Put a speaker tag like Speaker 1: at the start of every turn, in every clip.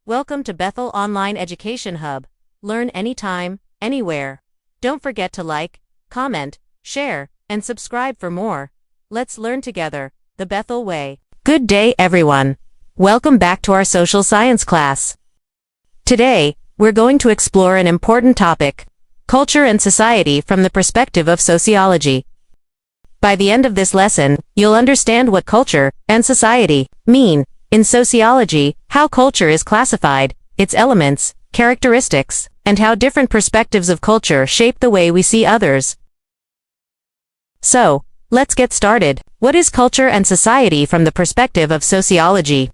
Speaker 1: Welcome to Bethel Online Education Hub. Learn anytime, anywhere. Don't forget to like, comment, share, and subscribe for more. Let's learn together, the Bethel way. Good day, everyone. Welcome back to our social science class. Today, we're going to explore an important topic: culture and society from the perspective of sociology. By the end of this lesson, you'll understand what culture and society mean in sociology, how culture is classified, its elements, characteristics, and how different perspectives of culture shape the way we see others. So, let's get started. What is culture and society from the perspective of sociology?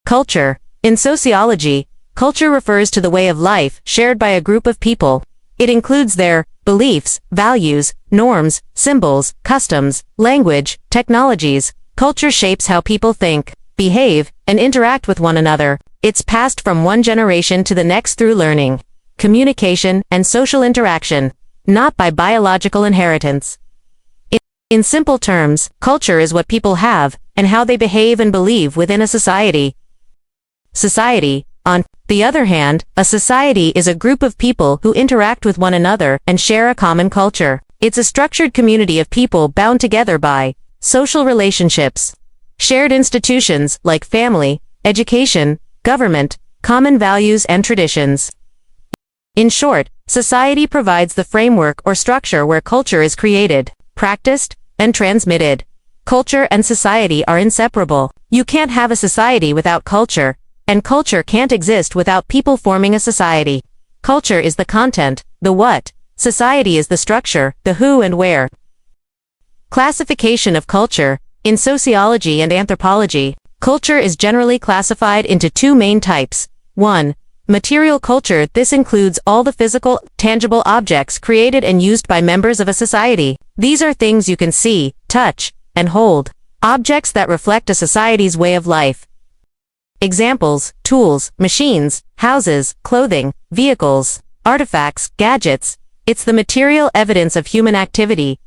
Speaker 1: Culture. In sociology, culture refers to the way of life shared by a group of people. It includes their beliefs, values, norms, symbols, customs, language, technologies. Culture shapes how people think, behave, and interact with one another. It's passed from one generation to the next through learning, communication, and social interaction, not by biological inheritance. In simple terms, culture is what people have, and how they behave and believe within a society. Society, on the other hand, a society is a group of people who interact with one another and share a common culture. It's a structured community of people bound together by social relationships, shared institutions like family, education, government, common values and traditions. In short, society provides the framework or structure where culture is created, practiced, and transmitted. Culture and society are inseparable. You can't have a society without culture, and culture can't exist without people forming a society. Culture is the content, the what. Society is the structure, the who and where. Classification of culture. In sociology and anthropology, culture is generally classified into two main types. 1. Material culture. This includes all the physical, tangible objects created and used by members of a society. These are things you can see, touch, and hold. Objects that reflect a society's way of life. Examples: tools, machines, houses, clothing, vehicles, artifacts, gadgets. It's the material evidence of human activity.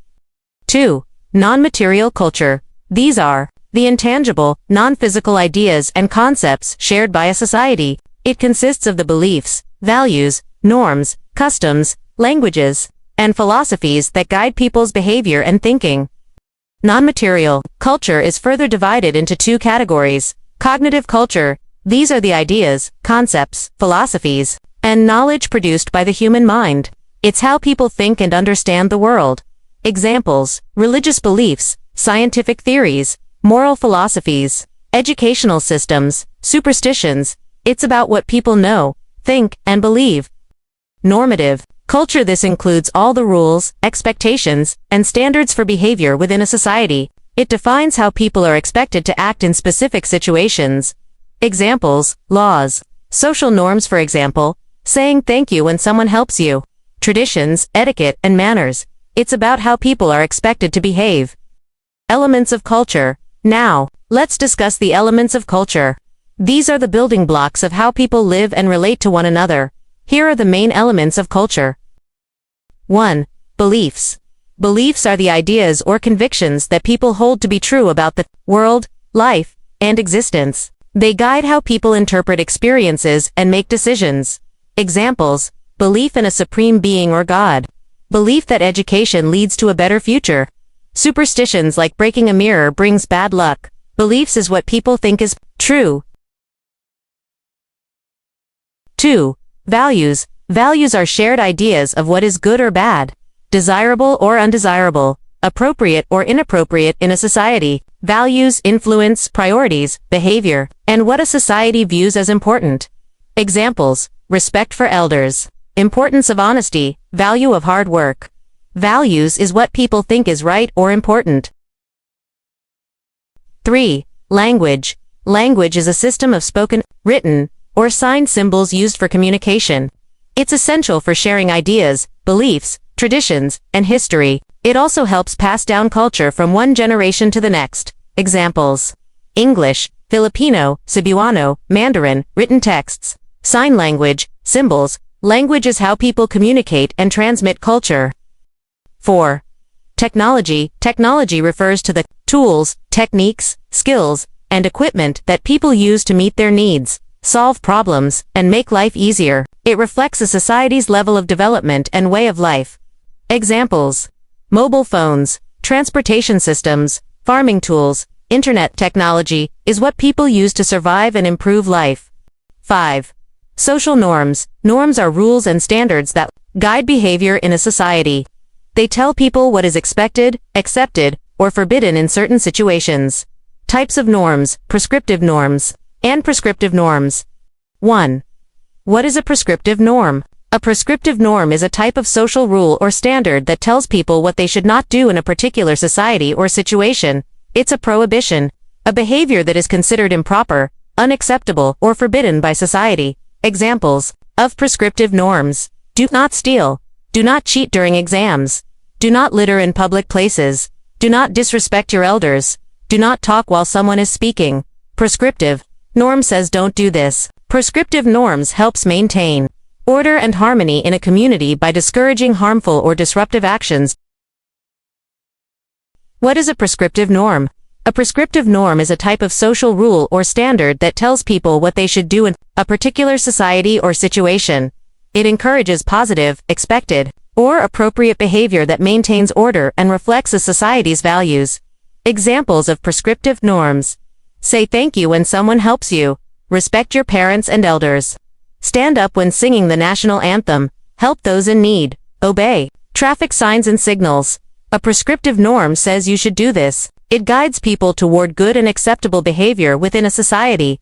Speaker 1: 2. Non-material culture. These are the intangible, non-physical ideas and concepts shared by a society. It consists of the beliefs, values, norms, customs, languages, and philosophies that guide people's behavior and thinking. Non-material culture is further divided into two categories: cognitive culture. These are the ideas, concepts, philosophies, and knowledge produced by the human mind. It's how people think and understand the world. Examples: religious beliefs, scientific theories, moral philosophies, educational systems, superstitions. It's about what people know, think, and believe. Normative culture. This includes all the rules, expectations, and standards for behavior within a society. It defines how people are expected to act in specific situations. Examples: laws, social norms, for example, saying thank you when someone helps you. Traditions, etiquette, and manners. It's about how people are expected to behave. Elements of culture. Now, let's discuss the elements of culture. These are the building blocks of how people live and relate to one another. Here are the main elements of culture. 1. Beliefs. Beliefs are the ideas or convictions that people hold to be true about the world, life, and existence. They guide how people interpret experiences and make decisions. Examples: belief in a supreme being or God. Belief that education leads to a better future. Superstitions like breaking a mirror brings bad luck. Beliefs is what people think is true. 2. Values. Values are shared ideas of what is good or bad, desirable or undesirable, appropriate or inappropriate in a society. Values influence priorities, behavior, and what a society views as important. Examples: respect for elders, importance of honesty, value of hard work. Values is what people think is right or important. 3. Language. Language is a system of spoken, written, or signed symbols used for communication. It's essential for sharing ideas, beliefs, traditions, and history. It also helps pass down culture from one generation to the next. Examples: English, Filipino, Cebuano, Mandarin, written texts, sign language, symbols. Language is how people communicate and transmit culture. 4. Technology. Technology refers to the tools, techniques, skills, and equipment that people use to meet their needs. solve problems, and make life easier. It reflects a society's level of development and way of life. Examples: mobile phones, transportation systems, farming tools, internet technology is what people use to survive and improve life. 5. Social norms. Norms are rules and standards that guide behavior in a society. They tell people what is expected, accepted, or forbidden in certain situations. Types of norms: prescriptive norms and prescriptive norms. 1. What is a prescriptive norm? A prescriptive norm is a type of social rule or standard that tells people what they should not do in a particular society or situation. It's a prohibition, a behavior that is considered improper, unacceptable, or forbidden by society. Examples of prescriptive norms: do not steal, do not cheat during exams, do not litter in public places, do not disrespect your elders, do not talk while someone is speaking. Prescriptive norm says don't do this. Prescriptive norms helps maintain order and harmony in a community by discouraging harmful or disruptive actions. What is a prescriptive norm? A prescriptive norm is a type of social rule or standard that tells people what they should do in a particular society or situation. It encourages positive, expected, or appropriate behavior that maintains order and reflects a society's values. Examples of prescriptive norms: say thank you when someone helps you, respect your parents and elders, stand up when singing the national anthem, help those in need, obey traffic signs and signals. A prescriptive norm says you should do this. It guides people toward good and acceptable behavior within a society.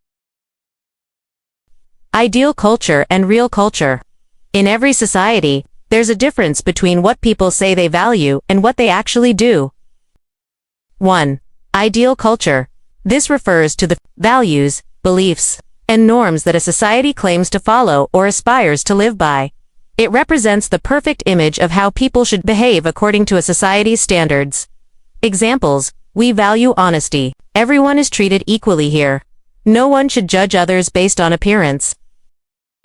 Speaker 1: Ideal culture and real culture. In every society, there's a difference between what people say they value and what they actually do. 1. Ideal culture. This refers to the values, beliefs, and norms that a society claims to follow or aspires to live by. It represents the perfect image of how people should behave according to a society's standards. Examples: we value honesty. Everyone is treated equally here. No one should judge others based on appearance.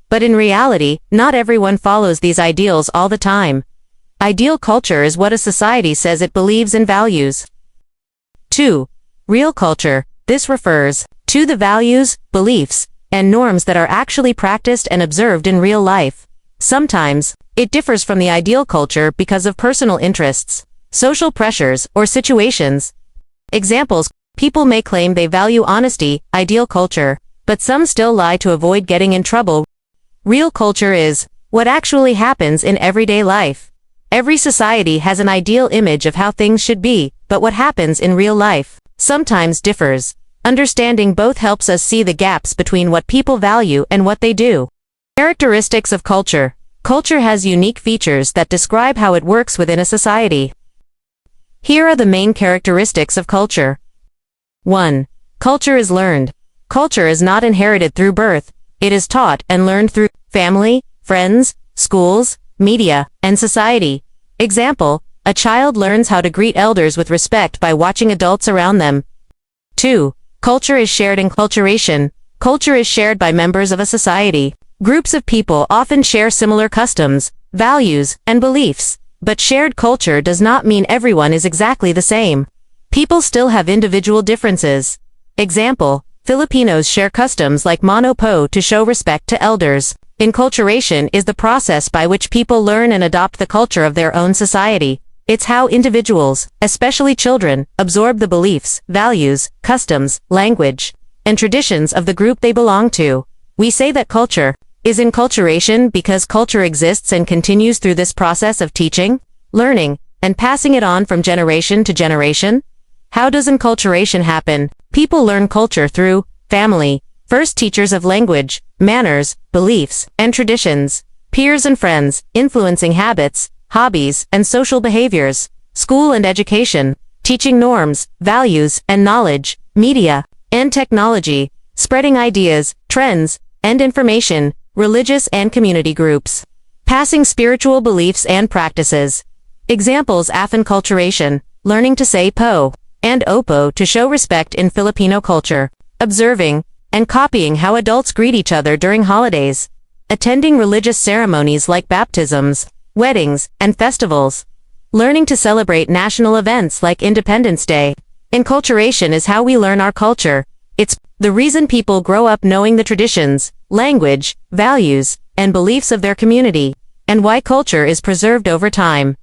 Speaker 1: But in reality, not everyone follows these ideals all the time. Ideal culture is what a society says it believes and values. 2. Real culture. This refers to the values, beliefs, and norms that are actually practiced and observed in real life. Sometimes, it differs from the ideal culture because of personal interests, social pressures, or situations. Examples: people may claim they value honesty, ideal culture, but some still lie to avoid getting in trouble. Real culture is what actually happens in everyday life. Every society has an ideal image of how things should be, but what happens in real life sometimes differs. Understanding both helps us see the gaps between what people value and what they do. Characteristics of culture. Culture has unique features that describe how it works within a society. Here are the main characteristics of culture. 1. Culture is learned. Culture is not inherited through birth. It is taught and learned through family, friends, schools, media, and society. Example: a child learns how to greet elders with respect by watching adults around them. 2. Culture is shared. Enculturation. Culture is shared by members of a society. Groups of people often share similar customs, values, and beliefs, but shared culture does not mean everyone is exactly the same. People still have individual differences. Example: Filipinos share customs like mano po to show respect to elders. Enculturation is the process by which people learn and adopt the culture of their own society. It's how individuals, especially children, absorb the beliefs, values, customs, language, and traditions of the group they belong to. We say that culture is enculturation because culture exists and continues through this process of teaching, learning, and passing it on from generation to generation. How does enculturation happen? People learn culture through family, first teachers of language, manners, beliefs, and traditions, peers and friends, influencing habits, hobbies, and social behaviors, school and education, teaching norms, values, and knowledge, media, and technology, spreading ideas, trends, and information, religious and community groups, passing spiritual beliefs and practices. Examples: afenculturation, learning to say po and opo to show respect in Filipino culture, observing and copying how adults greet each other during holidays, attending religious ceremonies like baptisms, weddings, and festivals, learning to celebrate national events like Independence Day. Enculturation is how we learn our culture. It's the reason people grow up knowing the traditions, language, values, and beliefs of their community, and why culture is preserved over time.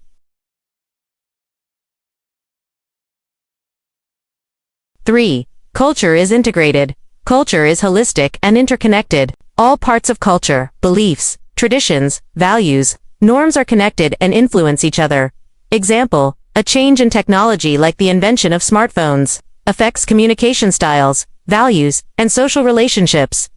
Speaker 1: Three, culture is integrated. Culture is holistic and interconnected. All parts of culture, beliefs, traditions, values, norms are connected and influence each other. Example, a change in technology like the invention of smartphones affects communication styles, values, and social relationships.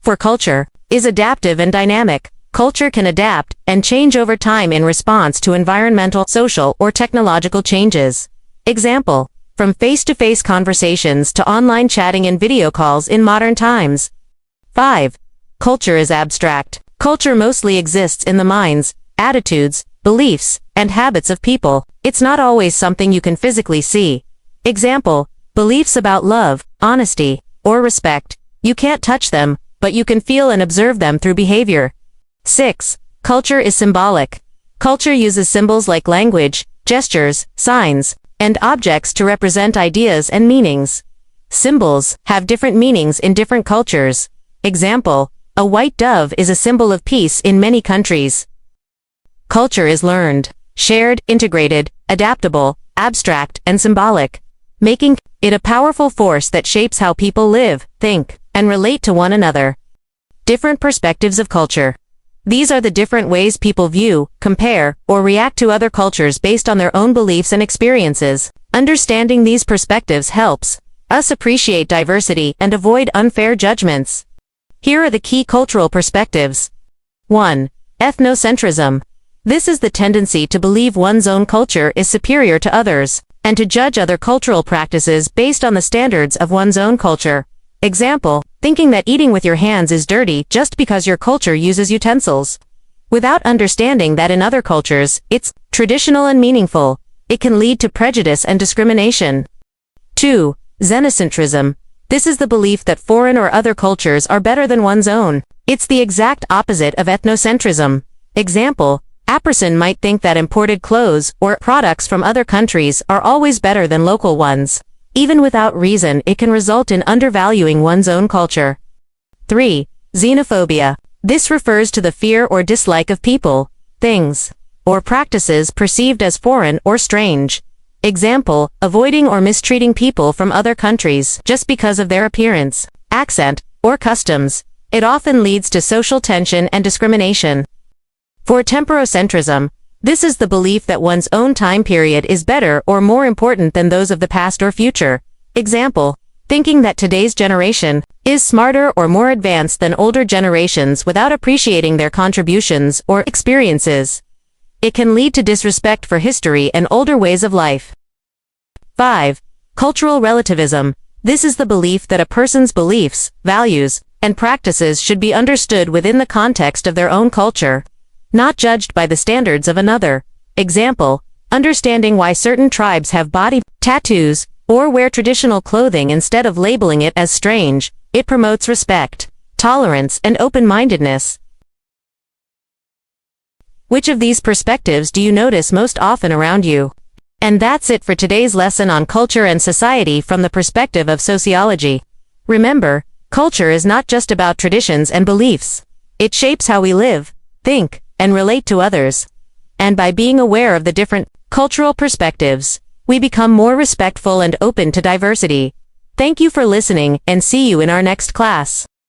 Speaker 1: For culture is adaptive and dynamic. Culture can adapt and change over time in response to environmental, social, or technological changes. Example, from face-to-face conversations to online chatting and video calls in modern times. 5. Culture is abstract. Culture mostly exists in the minds, attitudes, beliefs, and habits of people. It's not always something you can physically see. Example, beliefs about love, honesty, or respect. You can't touch them, but you can feel and observe them through behavior. 6. Culture is symbolic. Culture uses symbols like language, gestures, signs, and objects to represent ideas and meanings. Symbols have different meanings in different cultures. Example, a white dove is a symbol of peace in many countries. Culture is learned, shared, integrated, adaptable, abstract, and symbolic, making it a powerful force that shapes how people live, think, and relate to one another. Different perspectives of culture. These are the different ways people view, compare, or react to other cultures based on their own beliefs and experiences. Understanding these perspectives helps us appreciate diversity and avoid unfair judgments. Here are the key cultural perspectives. 1. Ethnocentrism. This is the tendency to believe one's own culture is superior to others, and to judge other cultural practices based on the standards of one's own culture. Example, thinking that eating with your hands is dirty just because your culture uses utensils. Without understanding that in other cultures, it's traditional and meaningful, it can lead to prejudice and discrimination. 2. Xenocentrism. This is the belief that foreign or other cultures are better than one's own. It's the exact opposite of ethnocentrism. Example, a person might think that imported clothes or products from other countries are always better than local ones. Even without reason, it can result in undervaluing one's own culture. 3. Xenophobia. This refers to the fear or dislike of people, things, or practices perceived as foreign or strange. Example, avoiding or mistreating people from other countries just because of their appearance, accent, or customs. It often leads to social tension and discrimination. 4. Temporocentrism. This is the belief that one's own time period is better or more important than those of the past or future. Example, thinking that today's generation is smarter or more advanced than older generations without appreciating their contributions or experiences. It can lead to disrespect for history and older ways of life. 5. Cultural relativism. This is the belief that a person's beliefs, values, and practices should be understood within the context of their own culture, not judged by the standards of another. Example, understanding why certain tribes have body tattoos or wear traditional clothing instead of labeling it as strange. It promotes respect, tolerance, and open-mindedness. Which of these perspectives do you notice most often around you? And that's it for today's lesson on culture and society from the perspective of sociology. Remember, culture is not just about traditions and beliefs. It shapes how we live, think, and relate to others. And by being aware of the different cultural perspectives, we become more respectful and open to diversity. Thank you for listening, and see you in our next class.